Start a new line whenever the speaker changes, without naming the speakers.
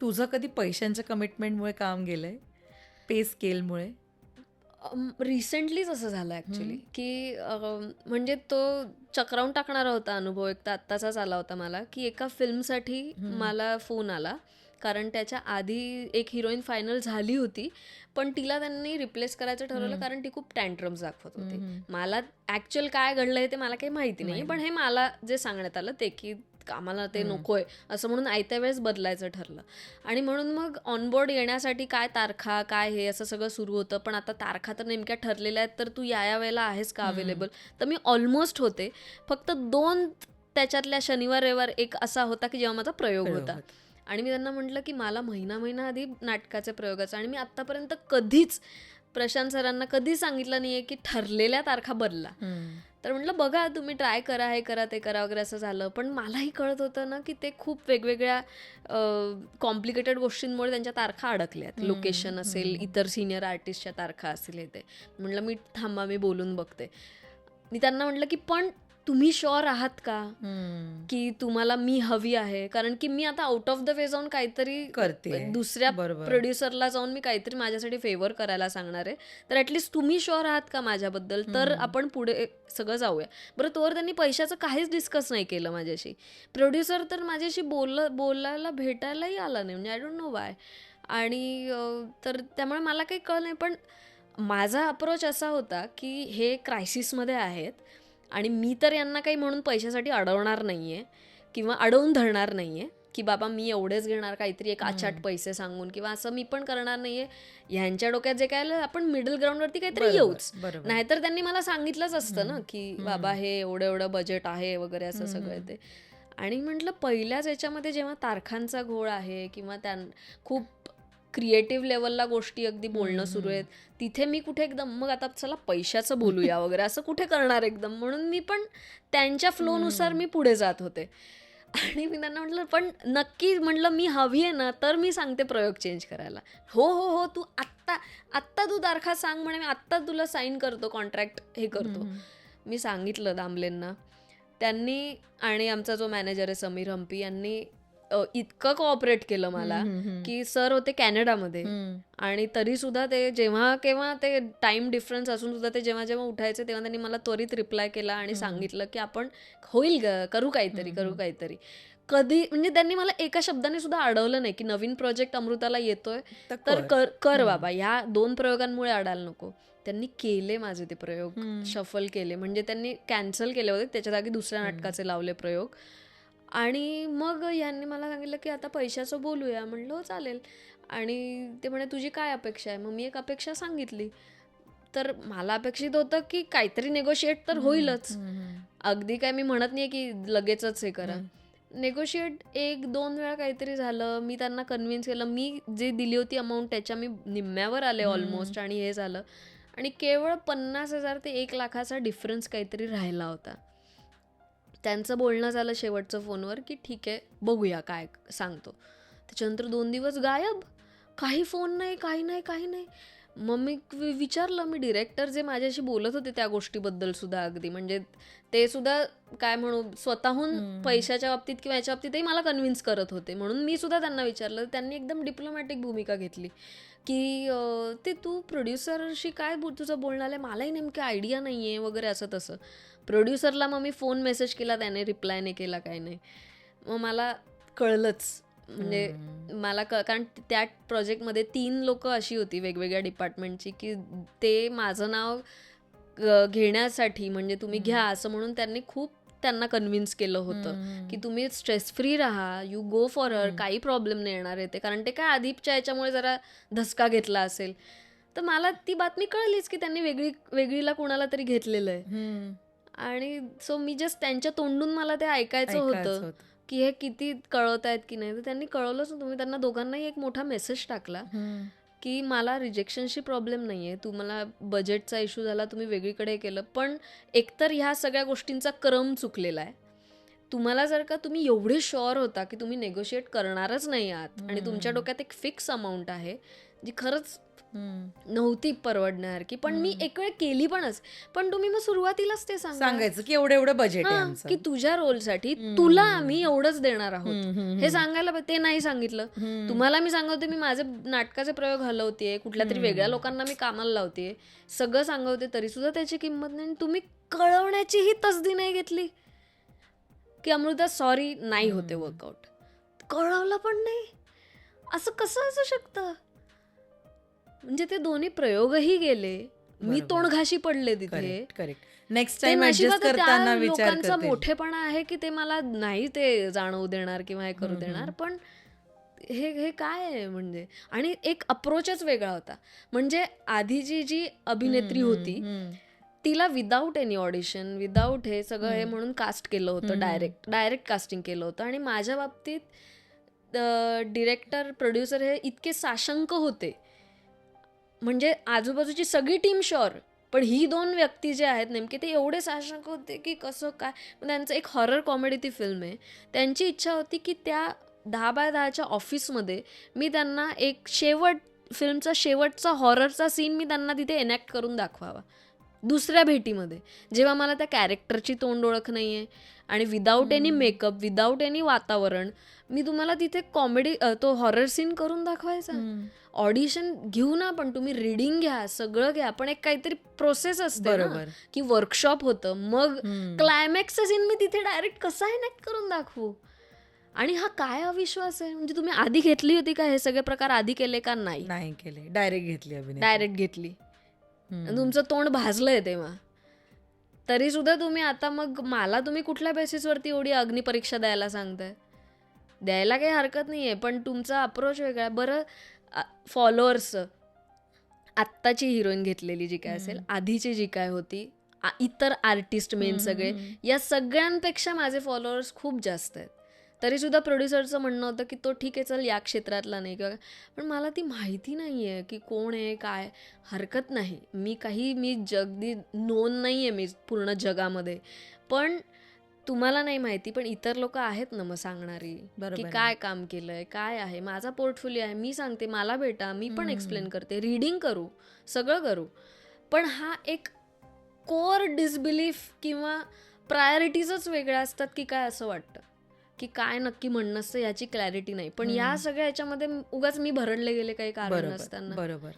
तुझं कधी पैशांच्या कमिटमेंटमुळे काम गेलंय? पे स्केलमुळे?
रिसेंटलीच असं झालं ॲक्च्युली की म्हणजे तो चक्रावून टाकणारा होता अनुभव. एक तर आत्ताचाच आला होता मला की एका फिल्मसाठी मला फोन आला, कारण त्याच्या आधी एक हिरोईन फायनल झाली होती, पण तिला त्यांनी रिप्लेस करायचं ठरवलं कारण ती खूप टँट्रम्स दाखवत होती. मला ॲक्च्युअल काय घडलंय ते मला काही माहिती नाही, पण हे मला जे सांगण्यात आलं ते की आम्हाला ते नकोय असं म्हणून आयत्या वेळेस बदलायचं ठरलं. आणि म्हणून मग ऑनबोर्ड येण्यासाठी काय तारखा काय हे असं सगळं सुरू होतं. पण आता तारखा तर नेमक्या ठरलेल्या आहेत, तर तू या वेळेला आहेस का अवेलेबल? तर मी ऑलमोस्ट होते. फक्त 2 त्याच्यातल्या शनिवार रविवार एक असा होता की जेव्हा माझा प्रयोग होता. आणि मी त्यांना म्हटलं की मला महिना आधी नाटकाच्या प्रयोगाचा, आणि मी आत्तापर्यंत कधीच प्रशांत सरांना कधी सांगितलं नाहीये की ठरलेल्या तारखा बदला. तर म्हटलं बघा तुम्ही ट्राय करा, हे करा ते करा वगैरे असं झालं. पण मलाही कळत होतं ना की ते खूप वेगवेगळ्या कॉम्प्लिकेटेड गोष्टींमुळे त्यांच्या तारखा अडकल्यात. लोकेशन असेल, इतर सिनियर आर्टिस्टच्या तारखा असतील, हे ते. म्हटलं मी थांबा, मी बोलून बघते. मी त्यांना म्हटलं की पण तुम्ही शुअर आहात का की तुम्हाला मी हवी आहे? कारण की मी आता आउट ऑफ द वे जाऊन काहीतरी
करते
दुसऱ्या प्रोड्युसरला जाऊन मी काहीतरी माझ्यासाठी फेवर करायला सांगणार आहे. तर ॲटलिस्ट तुम्ही शुअर आहात का माझ्याबद्दल? तर आपण पुढे सगळं जाऊया. बरं, तोवर त्यांनी पैशाचं काहीच डिस्कस नाही केलं माझ्याशी. प्रोड्युसर तर माझ्याशी बोलायला भेटायलाही आला नाही, म्हणजे आय डोंट नो वाय. आणि तर त्यामुळे मला काही कळलं नाही. पण माझा अप्रोच असा होता की हे क्रायसिसमध्ये आहेत आणि मी तर यांना काही म्हणून पैशासाठी अडवणार नाहीये किंवा अडवून धरणार नाहीये की बाबा मी एवढेच घेणार काहीतरी एक आचाट पैसे सांगून, किंवा असं मी पण करणार नाहीये. ह्यांच्या डोक्यात जे काय आपण मिडल ग्राउंडवरती काहीतरी येऊच. नाहीतर त्यांनी मला सांगितलंच असतं ना की बाबा हे एवढं बजेट आहे वगैरे असं सगळं ते. आणि म्हटलं पहिल्याच याच्यामध्ये जेव्हा तारखांचा घोळ आहे किंवा खूप क्रिएटिव्ह लेवलला गोष्टी अगदी बोलणं सुरू आहेत, तिथे मी कुठे एकदम मग आता चला पैशाचं बोलूया वगैरे असं कुठे करणार एकदम. म्हणून मी पण त्यांच्या फ्लोनुसार मी पुढे जात होते. आणि मी त्यांना म्हटलं पण नक्की म्हटलं मी हवी आहे ना, तर मी सांगते प्रयोग चेंज करायला. हो हो हो, तू आत्ता तू तारखा सांग म्हणे, मी आत्ता तुला साईन करतो, कॉन्ट्रॅक्ट हे करतो. मी सांगितलं दामलेंना. त्यांनी आणि आमचा जो मॅनेजर आहे समीर हम्पी यांनी इतकं कोऑपरेट केलं मला की सर होते कॅनडामध्ये, आणि तरी सुद्धा ते जेव्हा केव्हा ते टाइम डिफरन्स असून सुद्धा ते जेव्हा जेव्हा उठायचे तेव्हा त्यांनी मला त्वरित रिप्लाय केला आणि सांगितलं की आपण होईल ग, करू काहीतरी. कधी म्हणजे त्यांनी मला एका शब्दाने सुद्धा अडवलं नाही की नवीन प्रोजेक्ट अमृताला येतोय तर कर बाबा, ह्या 2 प्रयोगांमुळे अडायला नको. त्यांनी केले माझे ते प्रयोग, शफल केले. म्हणजे त्यांनी कॅन्सल केले होते, त्याच्या जागी दुसऱ्या नाटकाचे लावले प्रयोग. आणि मग यांनी मला सांगितलं की आता पैशाचं बोलूया. म्हणलं हो चालेल. आणि ते म्हणे तुझी काय अपेक्षा आहे? मग मी एक अपेक्षा सांगितली. तर मला अपेक्षित होतं की काहीतरी नेगोशिएट तर होईलच. अगदी काय मी म्हणत नाही की लगेचच हे करा. नेगोशिएट 1-2 वेळा काहीतरी झालं. मी त्यांना कन्व्हिन्स केलं. मी जे दिली होती अमाऊंट त्याच्या मी निम्म्यावर आले ऑलमोस्ट, आणि हे झालं. आणि केवळ 50,000 ते 1,00,000चा डिफरन्स काहीतरी राहिला होता. त्यांचं बोलणं झालं शेवटचं फोनवर की ठीक आहे बघूया काय सांगतो. त्याच्यानंतर 2 दिवस गायब, काही फोन नाही, काही नाही. मग मी विचारलं, मी डिरेक्टर जे माझ्याशी बोलत होते त्या गोष्टीबद्दल सुद्धा, अगदी म्हणजे ते सुद्धा काय म्हणू स्वतःहून पैशाच्या बाबतीत किंवा याच्या बाबतीतही मला कन्व्हिन्स करत होते, म्हणून मी सुद्धा त्यांना विचारलं. त्यांनी एकदम डिप्लोमॅटिक भूमिका घेतली की ते तू प्रोड्युसरशी काय तुझं बोलणं आलं, मलाही नेमकी आयडिया नाही आहे वगैरे असं तसं. प्रोड्युसरला मग मी फोन मेसेज केला, त्याने रिप्लाय नाही केला, काही नाही. मग मला कळलंच, म्हणजे मला कारण त्या प्रोजेक्टमध्ये 3 लोक अशी होती वेगवेगळ्या डिपार्टमेंटची की ते माझं नाव घेण्यासाठी, म्हणजे तुम्ही घ्या असं म्हणून त्यांना कन्व्हिन्स केलं होतं की तुम्ही स्ट्रेस फ्री राहा, यू गो फॉर हर, काही प्रॉब्लेम नाही येणार आहे ते. कारण ते काय आधीच्या याच्यामुळे जरा धसका घेतला असेल. तर मला ती बातमी कळलीच की त्यांनी वेगळीला कोणाला तरी घेतलेलं आहे. आणि सो मी जस्ट त्यांच्या तोंडून मला ते ऐकायचं होतं की हे किती कळवत आहेत की नाही. तर त्यांनी कळवलंच नव्हतं. मी त्यांना दोघांनाही एक मोठा मेसेज टाकला की मला रिजेक्शनशी प्रॉब्लेम नाही आहे, तुम्हाला बजेटचा इश्यू झाला, तुम्ही वेगळीकडे केलं, पण एकतर ह्या सगळ्या गोष्टींचा क्रम चुकलेला आहे. तुम्हाला जर का तुम्ही एवढे शुअर होता की तुम्ही नेगोशिएट करणारच नाही आहात आणि तुमच्या डोक्यात एक फिक्स अमाऊंट आहे जी खरंच नव्हती परवडणार की, पण मी एक वेळ केली पणच. पण तुम्ही मग सुरुवातीलाच ते
सांगायचं की एवढं एवढं बजेट आहे
हां,
आमचं.
की तुझ्या रोलसाठी तुला आम्ही एवढंच देणार आहोत हे सांगायला ते नाही सांगितलं. तुम्हाला मी सांगवते मी माझे नाटकाचे प्रयोग हलवतेय, कुठल्या तरी वेगळ्या लोकांना मी कामाला लावतेय, सगळं सांगवते, तरी सुद्धा त्याची किंमत नाही. आणि तुम्ही कळवण्याचीही तसदी नाही घेतली की अमृता सॉरी नाही होते वर्कआउट. कळवलं पण नाही. असं कसं असू शकतं? म्हणजे ते दोन्ही प्रयोगही गेले, मी तोंडघाशी पडले तिथे.
करेक्ट. नेक्स्ट
ते
टाइम ऍडजस्ट
नशिबात
करताना
त्या
विचार
लोकांचा
करतील.
मोठेपणा आहे की ते मला नाही ते जाणवू देणार किंवा हे करू देणार. पण हे हे काय आहे म्हणजे? आणि एक अप्रोचच वेगळा होता. म्हणजे आधीची जी अभिनेत्री होती तिला विदाऊट एनी ऑडिशन, विदाऊट हे सगळं हे म्हणून कास्ट केलं होतं, डायरेक्ट कास्टिंग केलं होतं. आणि माझ्या बाबतीत डिरेक्टर, प्रोड्युसर हे इतके साशंक होते, म्हणजे आजूबाजूची सगळी टीम शुअर, पण ही 2 व्यक्ती जे आहेत नेमके ते एवढे साशंक होते की कसं काय. त्यांचं एक हॉरर कॉमेडी ती फिल्म आहे. त्यांची इच्छा होती की त्या 10x10च्या ऑफिसमध्ये मी त्यांना एक फिल्मचा शेवटचा हॉररचा सीन मी त्यांना तिथे एनॅक्ट करून दाखवावा दुसऱ्या भेटीमध्ये, जेव्हा मला त्या कॅरेक्टरची तोंड ओळख नाही आहे आणि without any makeup, without any वातावरण मी तुम्हाला तिथे कॉमेडी तो हॉरर सीन करून दाखवायचा. ऑडिशन घेऊ ना, पण तुम्ही रीडिंग घ्या, सगळं घ्या, पण एक काहीतरी प्रोसेस असते ना, की वर्कशॉप होतं, मग क्लायमॅक्सचा सीन मी तिथे डायरेक्ट कसा एनॅक्ट करून दाखवू. आणि हा काय अविश्वास आहे. म्हणजे तुम्ही आधी घेतली होती का हे सगळे प्रकार आधी केले का? नाही
केले, डायरेक्ट घेतली अभिनय,
डायरेक्ट घेतली. तुमचं तोंड भाजलंय तेव्हा, तरी सुद्धा तुम्ही आता मग मला तुम्ही कुठल्या बेसिसवरती एवढी अग्निपरीक्षा द्यायला सांगताय? द्यायला काही हरकत नाहीये, पण तुमचा अप्रोच वेगळा. बरं, फॉलोअर्स, आत्ताची हिरोईन घेतलेली जी काय असेल, आधीची जी काय होती, इतर आर्टिस्ट मेन सगळे, या सगळ्यांपेक्षा माझे फॉलोअर्स खूप जास्त आहेत. तरी सुद्धा प्रोड्युसरचं म्हणणं होतं की तो ठीक आहे, चल या क्षेत्रातला नाही किंवा, पण मला ती माहिती नाही आहे की कोण आहे काय. हरकत नाही, मी जगदी नोन नाही आहे मी पूर्ण जगामध्ये, पण तुम्हाला नाही माहिती, पण इतर लोक आहेत ना मग सांगणारी की काय काम केलंय, काय आहे, माझा पोर्टफोलिओ आहे, मी सांगते, मला भेटा, मी पण एक्सप्लेन करते, रीडिंग करू, सगळं करू. पण हा एक कोर डिसबिलीफ किंवा प्रायोरिटीजच वेगळ्या असतात की काय, असं वाटतं की काय नक्की म्हणणं असतं याची क्लॅरिटी नाही. पण या सगळ्या याच्यामध्ये उगाच मी भरडले गेले काही कारण नसताना.
बरोबर.